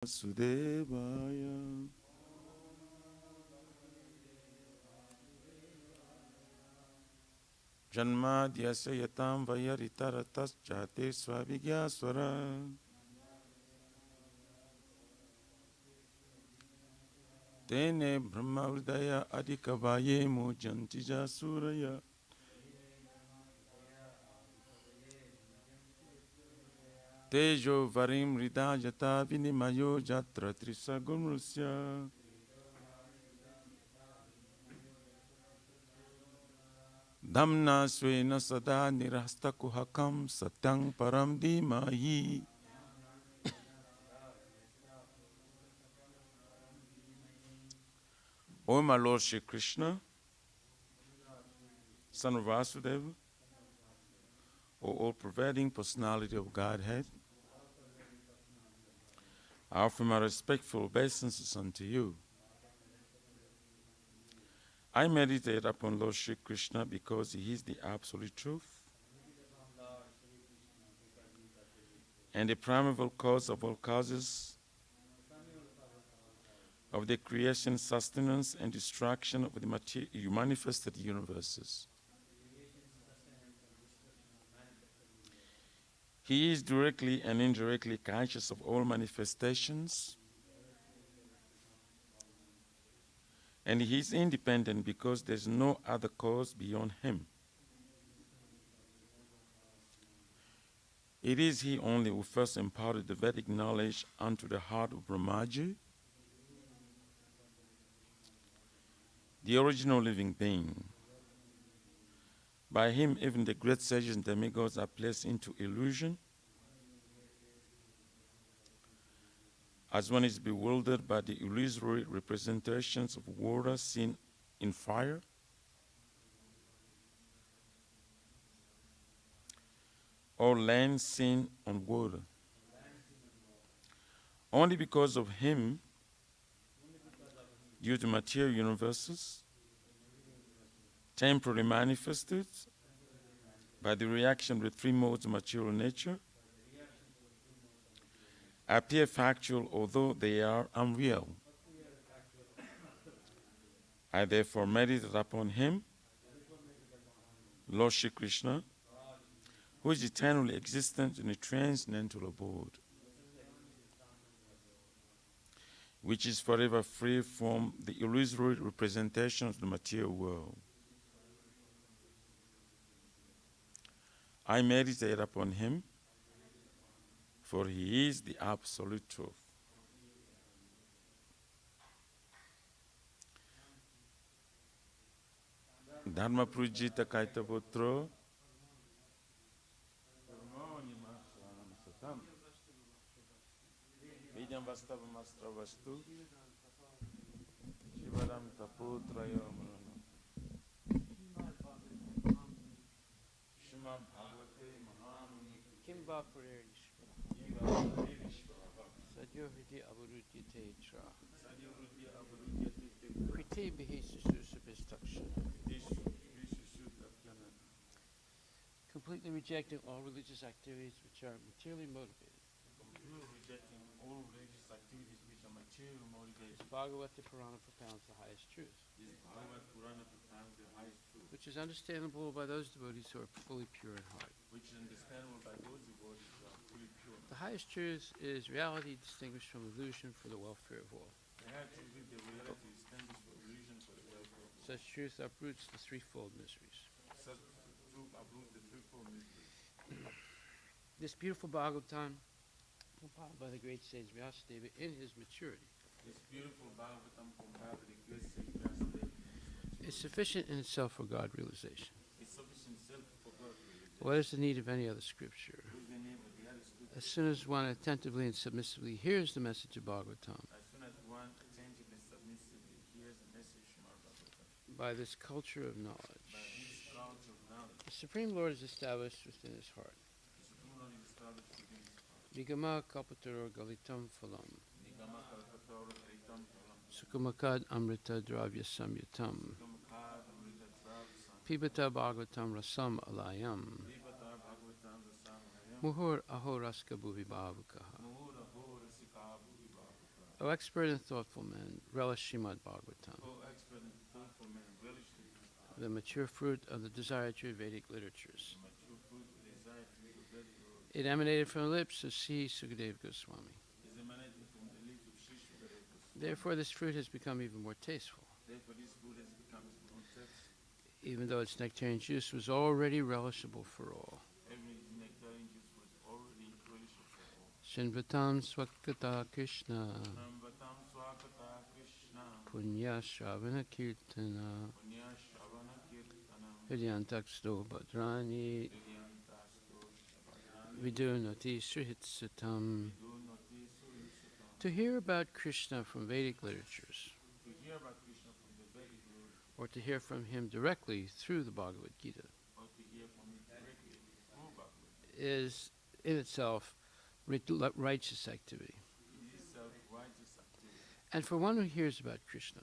Sudevaya Janmadyasya yatam vayaritaratas jate swavigyaswara Tene brahma hridaya adhikavaye mujantija suraya Tejo varim hridayata vinimayo jatra trisagumrusya Dhamna svena sada nirhasta kuhakam satyang param dhimahi. O my Lord Shri Krishna, Son of Vasudeva, O all-pervading personality of Godhead, I offer my respectful obeisances unto you. I meditate upon Lord Shri Krishna because he is the absolute truth and the primeval cause of all causes of the creation, sustenance, and destruction of the manifested universes. He is directly and indirectly conscious of all manifestations, and he is independent because there is no other cause beyond him. It is he only who first imparted the Vedic knowledge unto the heart of Brahmaji, the original living being. By him, even the great sages and demigods are placed into illusion, as one is bewildered by the illusory representations of water seen in fire, or land seen on water. Only because of him, due to material universes, temporarily manifested by the reaction with three modes of material nature, appear factual although they are unreal. I therefore meditate upon him, Lord Shri Krishna, who is eternally existent in a transcendental abode, which is forever free from the illusory representations of the material world. I meditate upon him, for he is the absolute truth. Dharma Prujita Kaitaputro Vidyam Vastavam Astra Vastu Shivaram Taputra Yamrana Srimad Bhagavate Mahamuni Kimba Purerishva Sadyo Hridi Avarudya Tetra Kriti Bihisususabistaksha. Completely rejecting all religious activities which are materially motivated. Rejecting all religious activities which are material motivated. This Bhagavata Purana propounds the highest truth, This Bhagavad Purana propounds the highest truth, which is understandable by those devotees who are fully pure in heart. which is understandable by those devotees who are fully pure. The highest truth is reality distinguished from illusion for the welfare of all. They have to read the reality distinguished from illusion for the welfare of all. Such truth uproots the threefold mysteries. Such truth uproots the threefold mysteries. This beautiful Bhagavatam, compiled by the great sage Vyasadeva in his maturity, This beautiful Bhagavatam compiled with the great sage Vyasadeva is sufficient in itself for God realization. is sufficient self for God realization. What is the need of any other scripture? What is the name of the other scripture? As soon as one attentively and submissively hears the message of Bhagavatam, As soon as one attentively submissively hears the message from our Bhagavatam, by this culture of knowledge, by this culture of knowledge, the Supreme Lord is established within his heart. the Supreme Lord is established within his heart. Vigama kalpataro galitam phalam, Nigama kalpatara karitam palam, sukamakad amrita dravya samyutam, sukamakad amrita dravasam, pibata Bhagavatam rasam alayam, vipata bhagavatam rasamayam, muhur ahoraska bhuvi bhavukaha. muhura hora sikavu vibhava. O expert and thoughtful man, relish Srimad Bhagvatam, O expert and thoughtful man, relish the mature fruit of the desired true Vedic literatures. the mature fruit desired to the Vedic Lord. It emanated from the lips of Sri Sukadeva Goswami. Is emanating from the lips of Sri Sukadeva Goswami. Therefore, this fruit has become even more tasteful, Therefore, this food has become more text. even though its nectarian juice was already relishable for all. Every nectarian juice was already relishable for all. Shinvatam Swakata Krishna, Sambhatam Swakata Krishna, Punya Shravana Kirtana, Punya Shravana Kirtanam, Hridyantaksto Bhadrani, Vidyantasto Shabhadrani, Vidunati Srihitsatam. Vidunati Surinsutam. To hear about Krishna from Vedic literatures, To hear about Krishna from the Vedic Lord, or to hear from him directly through the Bhagavad Gita, or to hear from him directly through Bhagavad, is in itself righteous activity. it is self-righteous activity. And for one who hears about Krishna,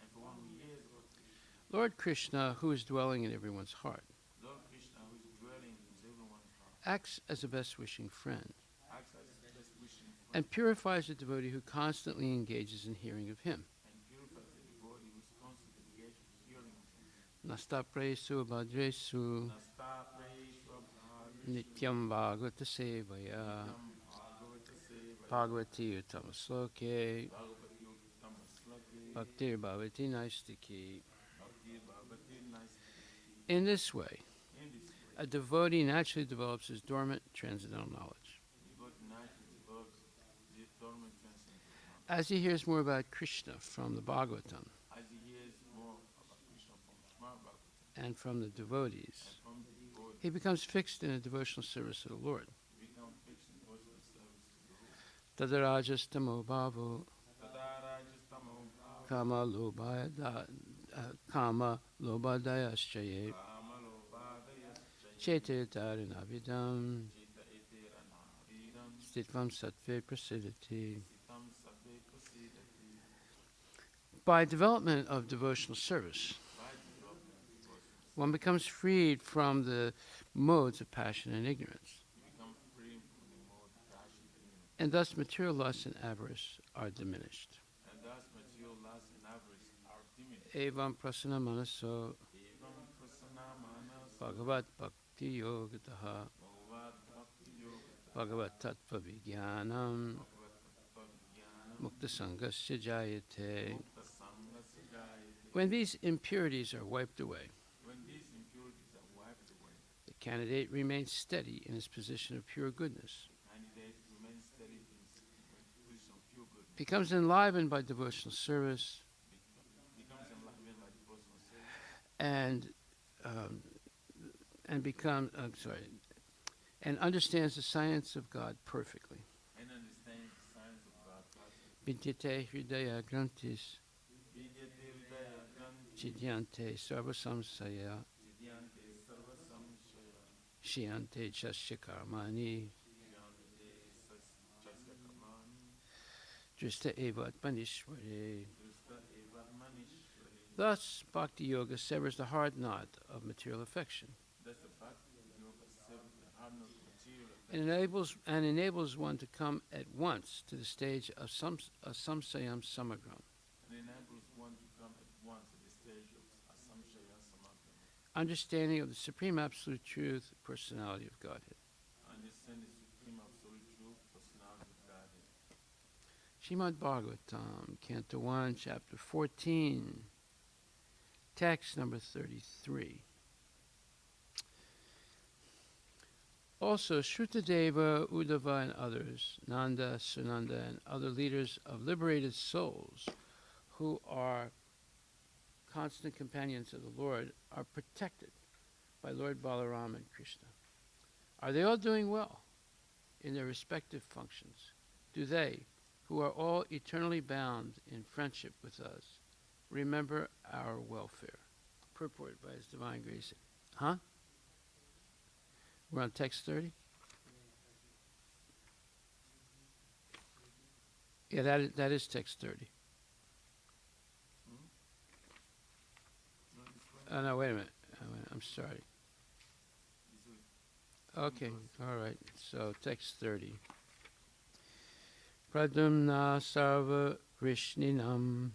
And for one who hears about Krishna, Lord Krishna, who is dwelling in everyone's heart, Lord Krishna, who is dwelling in everyone's heart, acts as a best wishing friend, acts as the best wishing friend, and purifies the devotee who constantly engages in hearing of him. and purifies the devotee who is constantly engaged with hearing of him. Nasta presu bhadresu Nasta Preshwabhadresu nityam bhagavata sevaya Nityam Bhagavata Sevaya bhagavati uttamasloke Bhagavati Uttamaslake bhaktir bhavati naistiki. Bhakti Bhagavati Naistiki. In this way, In this way, a devotee naturally develops his dormant transcendental knowledge. devotee naturally develops the dormant transcendental knowledge. As he hears more about Krishna from the Bhagavatam As he hears more about Krishna from Srimad Bhagavatam and from the devotees, and from the devotee, he becomes fixed in a devotional service to the Lord. he becomes fixed in devotional service to the Lord. Tadarajastamo bhavo Tadarajastamo bhava kama lobhadayaschaye Kamalobhadayascha chetirtarinavidam Chita Eteranavidam stitvam sattve prasidati. Sitam Sabbe Prasidati. By development of devotional service, By development of devotional, one becomes freed from the modes of passion and ignorance, you become free from the mode of passion and ignorance, and thus material lust and avarice are diminished. and thus material lust and avarice are diminished. Evam prasana manaso Evam prasana manas bhagavat bhakti yogataha bhagavad bhakti yoga bhagavat tattva vijnanam bhagavad tattva vijnanam mukta sangasya jayate. mukta sangasya jayate. When these impurities are wiped away, When these impurities are wiped away, the candidate remains steady in his position of pure goodness, the candidate remains steady in his position of pure goodness, becomes enlivened by devotional service, becomes enlightened by devotional service, and understands the science of God perfectly. and understands the science of God perfectly. Vidyate hridaya grantis Vidyate hridaya granthi chidyante sarva samsaya chidyante sarva samshaya shiyante chasya karmani chidyante chasya kamani drista eva atmanishvare. drusta eva manishvari. Thus, bhakti yoga severs the hard knot of material affection Thus the bhakti yoga severs the hardness of material and enables one to come at once to the stage of samsayam samagram, and enables one to come at once at the stage of asamshaya samagama, understanding of the supreme absolute truth, personality of Godhead. understand the supreme absolute truth, personality of Godhead. Srimad Bhagavatam, Canto 1, Chapter 14, text number 33. Also, Shrutadeva, Uddhava, and others, Nanda, Sunanda, and other leaders of liberated souls who are constant companions of the Lord are protected by Lord Balaram and Krishna. Are they all doing well in their respective functions? Do they, who are all eternally bound in friendship with us, remember our welfare? Purport by His Divine Grace. Huh? We're on text 30? Yeah, that is text 30. Oh, no, wait a minute. I'm sorry. Okay, all right. So text 30. Pradumna Sarva Vrishninam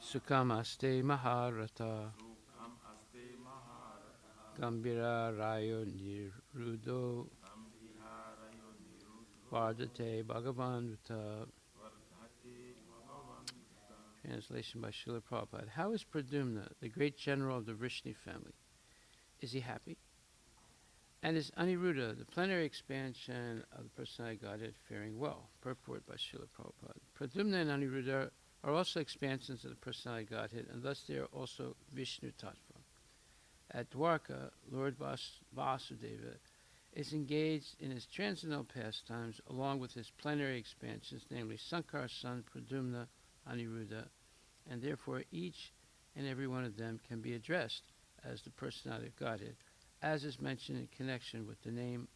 Sukamaste Maharata Gambira Rayo Nirudo Vardate Bhagavan. Translation by Srila Prabhupada. How is Pradumna, the great general of the Vrishni family? Is he happy? And is Aniruddha, the plenary expansion of the personality Godhead, faring well? Purport by Srila Prabhupada. Pradumna and Aniruddha are also expansions of the personality Godhead, and thus they are also Vishnu Tattva. At Dwarka, Lord Vasudeva is engaged in his transcendental pastimes along with his plenary expansions, namely Sankar's son, Pradumna, Aniruddha, and therefore each and every one of them can be addressed as the personality of Godhead, as is mentioned in connection with the name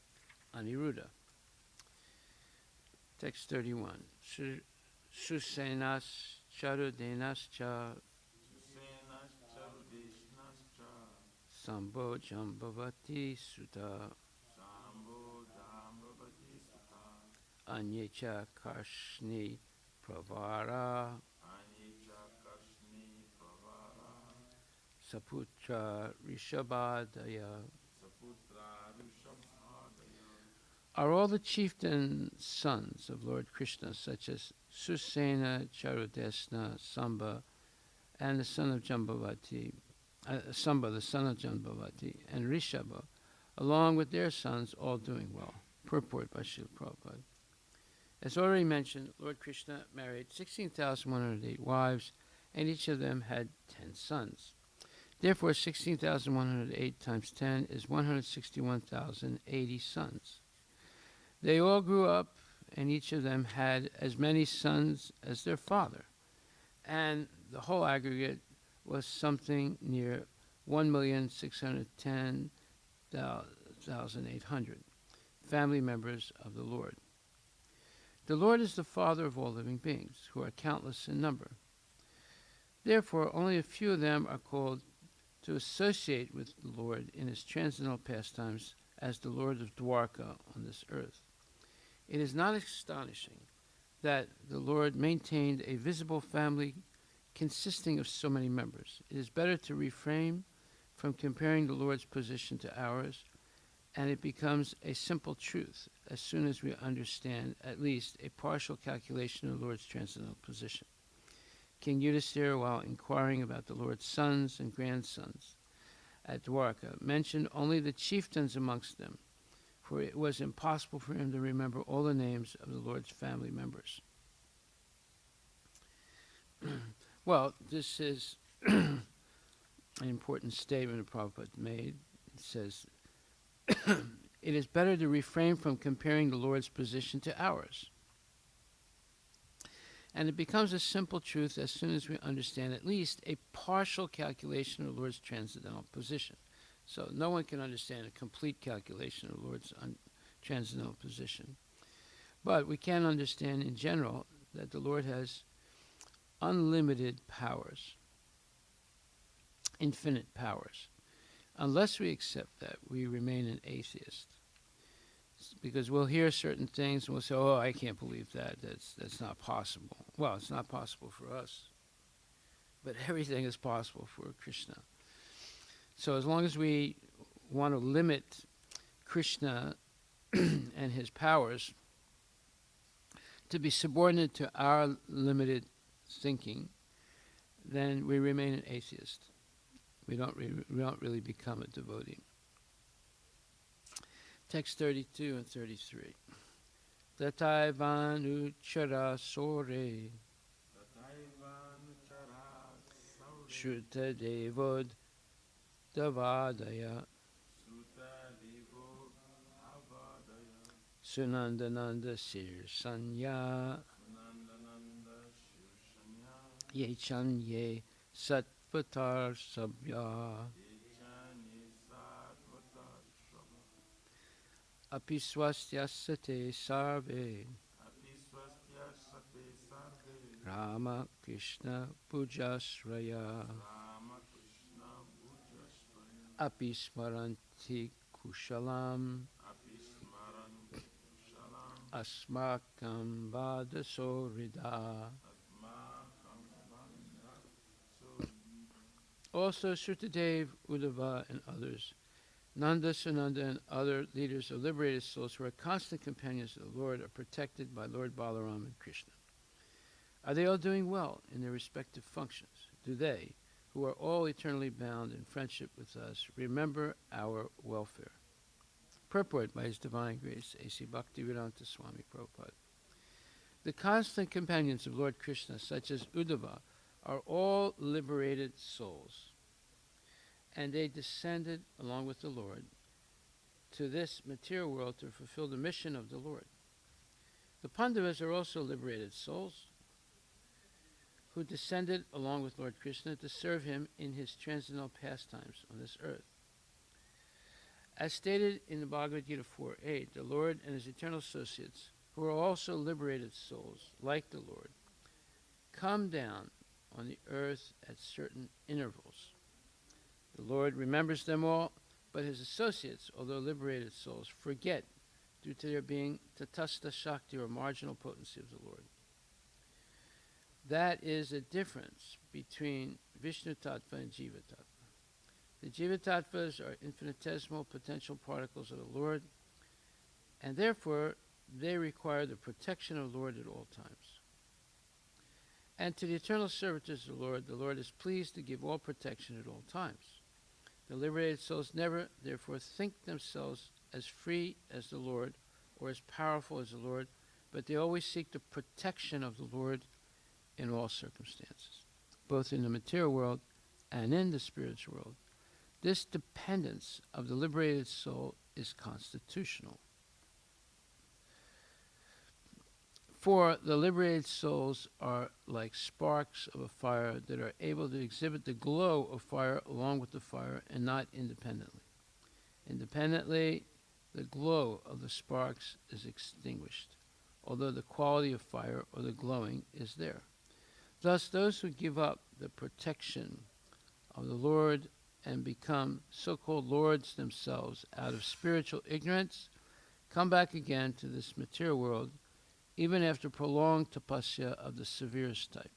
Aniruddha. Text 31. Susenas charudenascha sambo jambavati sutta anyecha karshni pravara saputra rishabhadaya. Are all the chieftain sons of Lord Krishna, such as Susena, Charudesna, Samba, and the son of Jambavati, Samba, the son of Jambavati, and Rishabha, along with their sons, all doing well? Purport by Srila Prabhupada. As already mentioned, Lord Krishna married 16,108 wives, and each of them had 10 sons. Therefore, 16,108 times 10 is 161,080 sons. They all grew up, and each of them had as many sons as their father. And the whole aggregate was something near 1,610,800 family members of the Lord. The Lord is the Father of all living beings, who are countless in number. Therefore, only a few of them are called to associate with the Lord in his transcendental pastimes as the Lord of Dwarka on this earth. It is not astonishing that the Lord maintained a visible family consisting of so many members. It is better to refrain from comparing the Lord's position to ours, and it becomes a simple truth as soon as we understand at least a partial calculation of the Lord's transcendental position. King Yudhisthira, while inquiring about the Lord's sons and grandsons at Dwarka, mentioned only the chieftains amongst them, for it was impossible for him to remember all the names of the Lord's family members. Well, this is an important statement that Prabhupada made. It says, it is better to refrain from comparing the Lord's position to ours. And it becomes a simple truth as soon as we understand at least a partial calculation of the Lord's transcendental position. So no one can understand a complete calculation of the Lord's transcendental position. But we can understand in general that the Lord has unlimited powers, infinite powers. Unless we accept that, we remain an atheist. Because we'll hear certain things and we'll say, oh, I can't believe that. That's not possible. Well, it's not possible for us. But everything is possible for Krishna. So as long as we want to limit Krishna and his powers to be subordinate to our limited thinking, then we remain an atheist. We don't really become a devotee. Text 32 and 33. Tataivanuchara sore Shruta devod davadaya Sunandananda sir sanya Yechan ye satvatar sabya Apiswastyasate sarve Rama Krishna Pujasraya Apismaranti Kushalam asmakam vadasorida. Also, Shrutadev, Uddhava, and others, Nanda, Sunanda, and other leaders of liberated souls who are constant companions of the Lord are protected by Lord Balaram and Krishna. Are they all doing well in their respective functions? Do they, who are all eternally bound in friendship with us, remember our welfare? Purport by His Divine Grace, A.C. Bhaktivedanta Swami Prabhupada. The constant companions of Lord Krishna, such as Uddhava, are all liberated souls, and they descended along with the Lord to this material world to fulfill the mission of the Lord. The Pandavas are also liberated souls who descended along with Lord Krishna to serve him in his transcendental pastimes on this earth. As stated in the Bhagavad Gita 4.8, the Lord and his eternal associates, who are also liberated souls, like the Lord, come down on the earth at certain intervals. The Lord remembers them all, but his associates, although liberated souls, forget due to their being tatastha shakti, or marginal potency of the Lord. That is a difference between Vishnu Tattva and Jiva Tattva. The Jiva Tattvas are infinitesimal potential particles of the Lord, and therefore they require the protection of the Lord at all times. And to the eternal servitors of the Lord is pleased to give all protection at all times. The liberated souls never, therefore, think themselves as free as the Lord or as powerful as the Lord, but they always seek the protection of the Lord in all circumstances, both in the material world and in the spiritual world. This dependence of the liberated soul is constitutional. For the liberated souls are like sparks of a fire that are able to exhibit the glow of fire along with the fire and not independently. Independently, the glow of the sparks is extinguished, although the quality of fire or the glowing is there. Thus, those who give up the protection of the Lord and become so-called lords themselves out of spiritual ignorance come back again to this material world, even after prolonged tapasya of the severest type.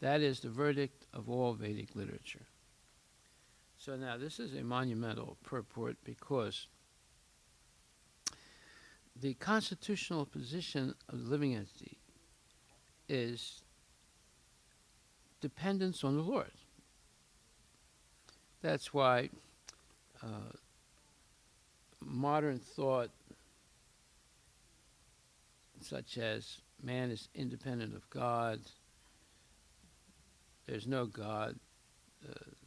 That is the verdict of all Vedic literature. So now this is a monumental purport because the constitutional position of the living entity is dependence on the Lord. That's why modern thought, such as man is independent of God, there's no God,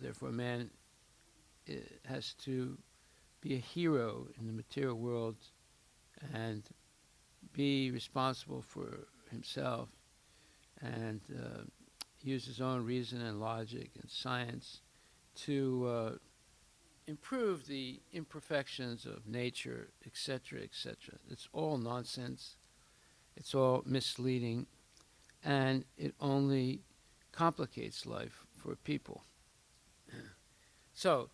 therefore man has to be a hero in the material world and be responsible for himself and use his own reason and logic and science to improve the imperfections of nature, etc., etc. It's all nonsense. It's all misleading, and it only complicates life for people. So,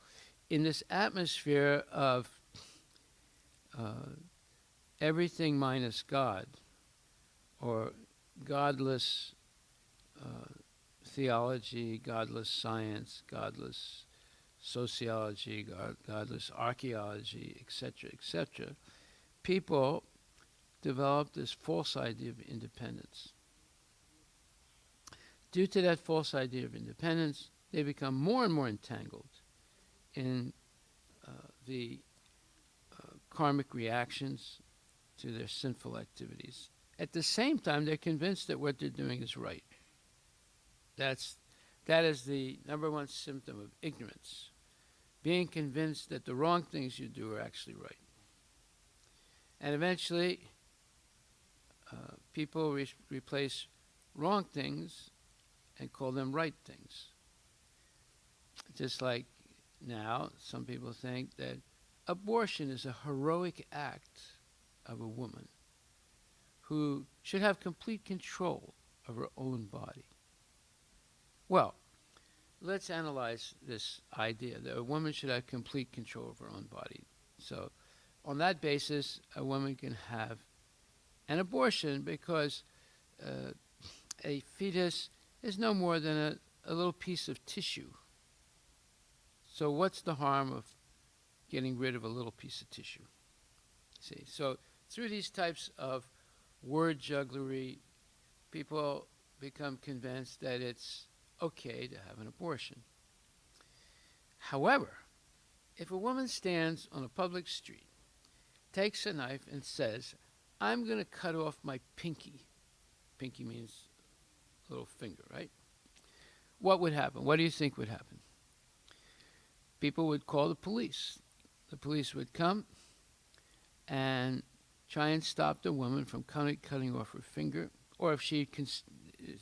in this atmosphere of everything minus God, or godless theology, godless science, godless sociology, godless archaeology, etc., etc., people developed this false idea of independence. Due to that false idea of independence, they become more and more entangled in the karmic reactions to their sinful activities. At the same time, they're convinced that what they're doing is right. That is the number one symptom of ignorance, being convinced that the wrong things you do are actually right. And eventually, people replace wrong things and call them right things. Just like now, some people think that abortion is a heroic act of a woman who should have complete control of her own body. Well, let's analyze this idea that a woman should have complete control of her own body. So, on that basis, a woman can have an abortion because a fetus is no more than a little piece of tissue. So what's the harm of getting rid of a little piece of tissue? See, so through these types of word jugglery, people become convinced that it's okay to have an abortion. However, if a woman stands on a public street, takes a knife and says, I'm going to cut off my pinky. Pinky means little finger, right? What would happen? What do you think would happen? People would call the police. The police would come and try and stop the woman from cutting off her finger, or if she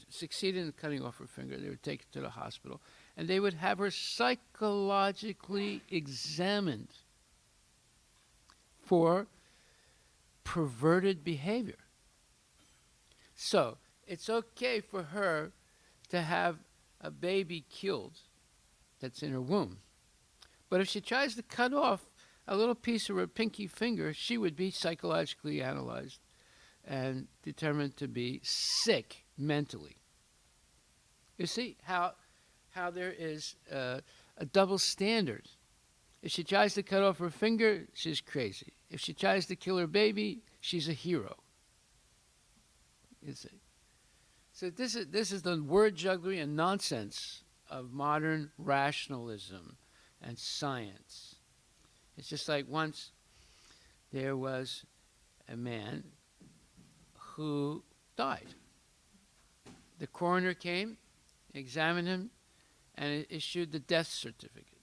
succeeded in cutting off her finger, they would take her to the hospital, and they would have her psychologically examined for perverted behavior. So it's okay for her to have a baby killed that's in her womb. But if she tries to cut off a little piece of her pinky finger, she would be psychologically analyzed and determined to be sick mentally. You see how there is a double standard. If she tries to cut off her finger, she's crazy. If she tries to kill her baby, she's a hero. You see. So this is the word jugglery and nonsense of modern rationalism and science. It's just like once there was a man who died. The coroner came, examined him, and issued the death certificate.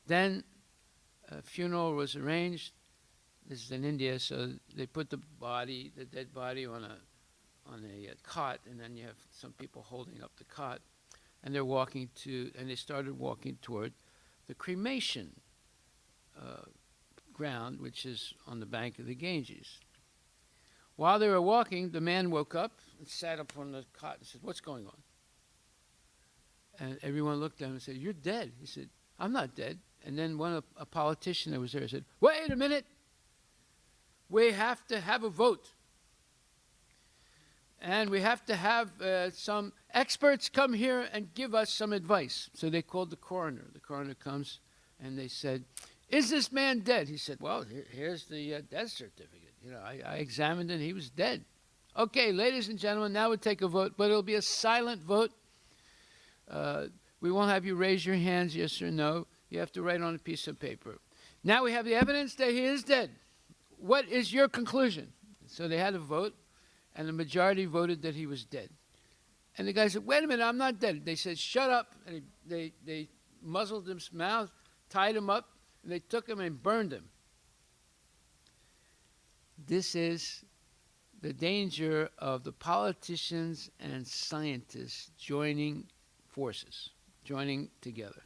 Then a funeral was arranged. This is in India, so they put the dead body on a cot, and then you have some people holding up the cot, and they started walking toward the cremation ground, which is on the bank of the Ganges. While they were walking, the man woke up and sat up on the cot and said, "What's going on?" And everyone looked at him and said, "You're dead." He said, "I'm not dead." And then a politician that was there said, "Wait a minute. We have to have a vote. And we have to have some experts come here and give us some advice." So they called the coroner. The coroner comes and they said, "Is this man dead?" He said, "Well, here's the death certificate. I examined it. He was dead." "Okay, ladies and gentlemen, now we'll take a vote, but it'll be a silent vote. We won't have you raise your hands, yes or no. You have to write on a piece of paper. Now we have the evidence that he is dead. What is your conclusion?" So they had a vote, and the majority voted that he was dead. And the guy said, "Wait a minute, I'm not dead." They said, "Shut up." And they muzzled his mouth, tied him up, and they took him and burned him. This is the danger of the politicians and scientists joining forces, joining together.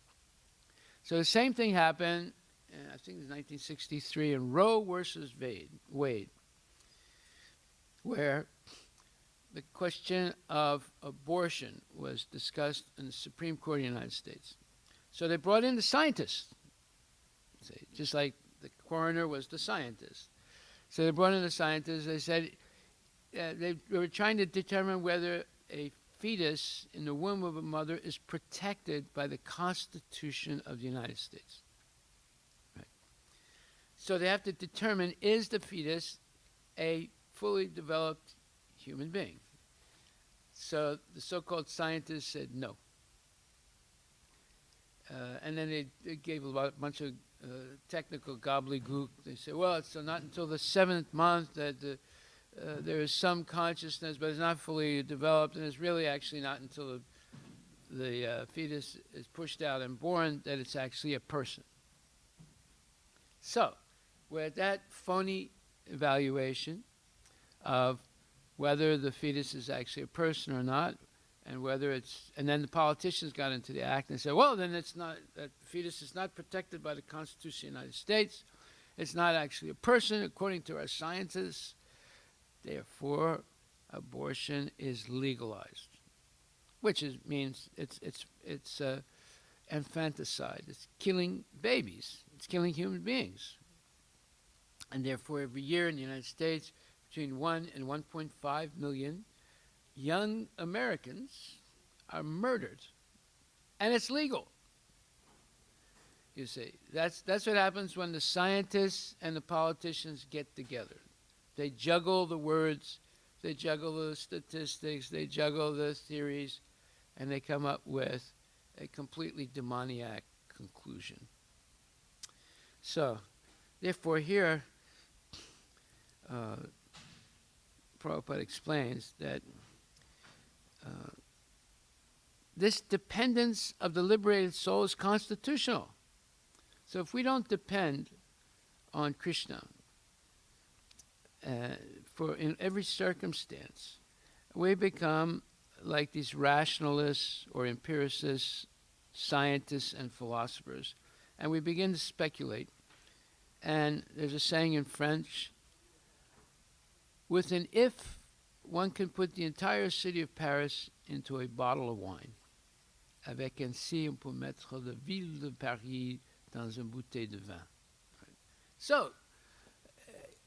So the same thing happened, I think it was 1963, in Roe versus Wade, where the question of abortion was discussed in the Supreme Court of the United States. So they brought in the scientists, just like the coroner was the scientist. So they brought in the scientists. They said they were trying to determine whether a fetus in the womb of a mother is protected by the Constitution of the United States. Right. So they have to determine, is the fetus a fully developed human being? So the so-called scientists said no. And then they gave a bunch of technical gobbledygook. They said, well, it's not until the 7th month that there is some consciousness, but it's not fully developed, and it's really actually not until the fetus is pushed out and born that it's actually a person. So, with that phony evaluation of whether the fetus is actually a person or not, and whether it's, and then the politicians got into the act and said, well, then it's not, that fetus is not protected by the Constitution of the United States. It's not actually a person, according to our scientists. Therefore, abortion is legalized, which means it's infanticide. It's killing babies. It's killing human beings. And therefore, every year in the United States, between 1 and 1.5 million young Americans are murdered. And it's legal. You see, that's what happens when the scientists and the politicians get together. They juggle the words, they juggle the statistics, they juggle the theories, and they come up with a completely demoniac conclusion. So, therefore, here, Prabhupada explains that this dependence of the liberated soul is constitutional. So if we don't depend on Krishna for in every circumstance, we become like these rationalists or empiricists, scientists and philosophers, and we begin to speculate. And there's a saying in French, with an if, one can put the entire city of Paris into a bottle of wine. Avec un si, on peut mettre la ville de Paris dans une bouteille de vin. So,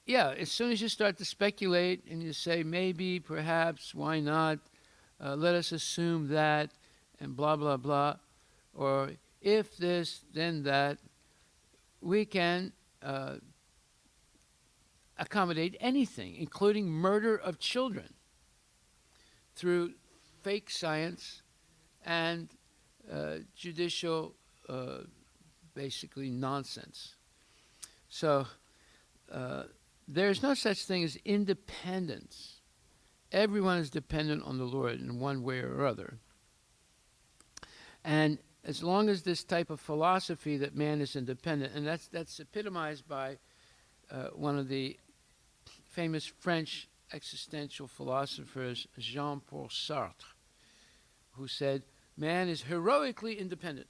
yeah, as soon as you start to speculate and you say maybe, perhaps, why not, let us assume that, and blah, blah, blah, or if this, then that, we can accommodate anything, including murder of children, through fake science and judicial, basically, nonsense. So there's no such thing as independence. Everyone is dependent on the Lord in one way or other. And as long as this type of philosophy that man is independent, and that's epitomized by one of the famous French existential philosophers, Jean-Paul Sartre, who said, man is heroically independent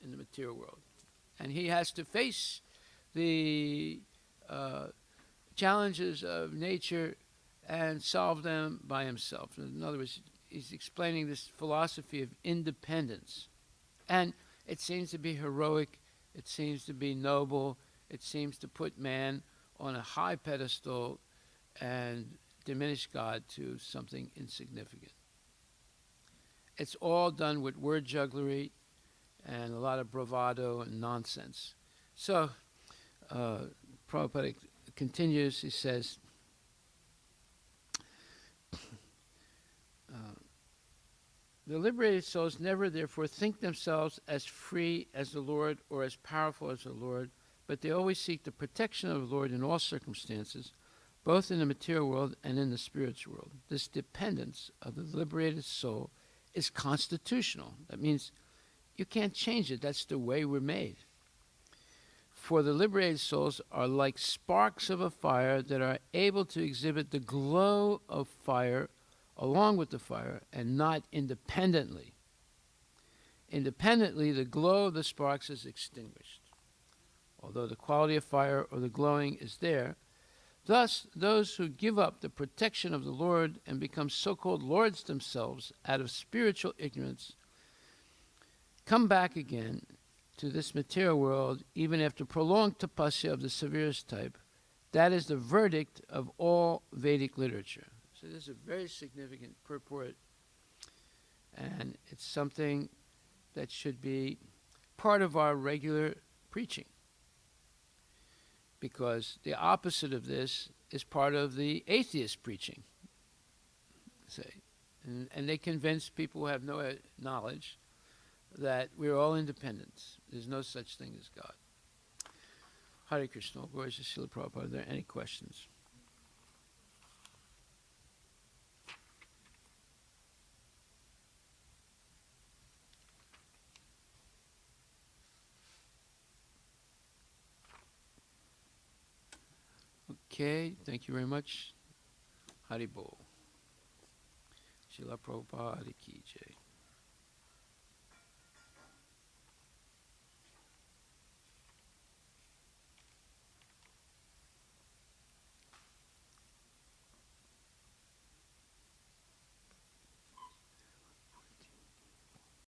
in the material world. And he has to face the challenges of nature and solve them by himself. In other words, he's explaining this philosophy of independence. And it seems to be heroic, it seems to be noble, it seems to put man on a high pedestal and diminish God to something insignificant. It's all done with word jugglery and a lot of bravado and nonsense. So, Prabhupada continues, he says, the liberated souls never, therefore, think themselves as free as the Lord or as powerful as the Lord, but they always seek the protection of the Lord in all circumstances, both in the material world and in the spiritual world. This dependence of the liberated soul is constitutional. That means you can't change it. That's the way we're made. For the liberated souls are like sparks of a fire that are able to exhibit the glow of fire along with the fire and not independently. Independently, the glow of the sparks is extinguished, although the quality of fire or the glowing is there. Thus, those who give up the protection of the Lord and become so-called lords themselves out of spiritual ignorance come back again to this material world even after prolonged tapasya of the severest type. That is the verdict of all Vedic literature. So this is a very significant purport, and it's something that should be part of our regular preaching, because the opposite of this is part of the atheist preaching. Say, and they convince people who have no knowledge that we're all independent. There's no such thing as God. Hare Krishna. Glory to Srila Prabhupada. Are there any questions? Okay, thank you very much. Hari Bol. Srila Prabhupada Ki Jai.